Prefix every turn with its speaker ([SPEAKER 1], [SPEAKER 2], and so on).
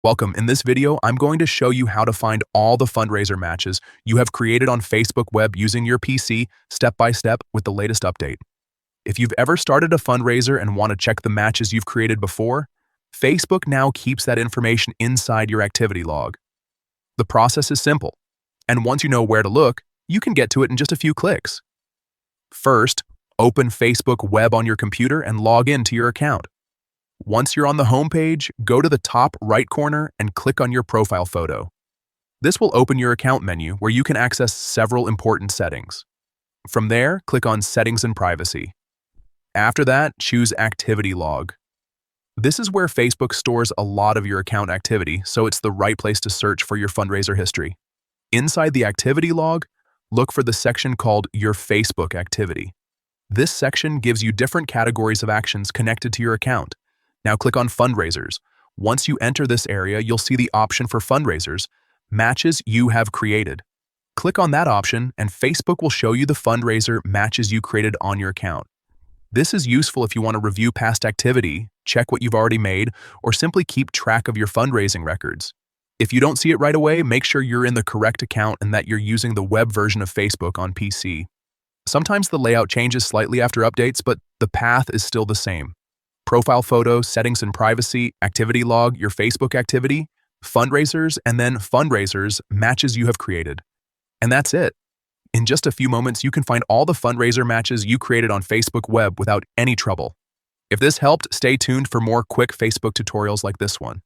[SPEAKER 1] Welcome. In this video, I'm going to show you how to find all the fundraiser matches you have created on Facebook Web using your PC step by step with the latest update. If you've ever started a fundraiser and want to check the matches you've created before, Facebook now keeps that information inside your activity log. The process is simple, and once you know where to look, you can get to it in just a few clicks. First, open Facebook Web on your computer and log in to your account. Once you're on the home page, go to the top right corner and click on your profile photo. This will open your account menu where you can access several important settings. From there, click on Settings and Privacy. After that, choose Activity Log. This is where Facebook stores a lot of your account activity, so it's the right place to search for your fundraiser history. Inside the activity log, look for the section called Your Facebook Activity. This section gives you different categories of actions connected to your account. Now click on Fundraisers. Once you enter this area, you'll see the option for Fundraisers, Matches You Have Created. Click on that option and Facebook will show you the fundraiser matches you created on your account. This is useful if you want to review past activity, check what you've already made, or simply keep track of your fundraising records. If you don't see it right away, make sure you're in the correct account and that you're using the web version of Facebook on PC. Sometimes the layout changes slightly after updates, but the path is still the same. Profile photo, settings and privacy, activity log, your Facebook activity, fundraisers, and then fundraisers, matches you have created. And that's it. In just a few moments, you can find all the fundraiser matches you created on Facebook Web without any trouble. If this helped, stay tuned for more quick Facebook tutorials like this one.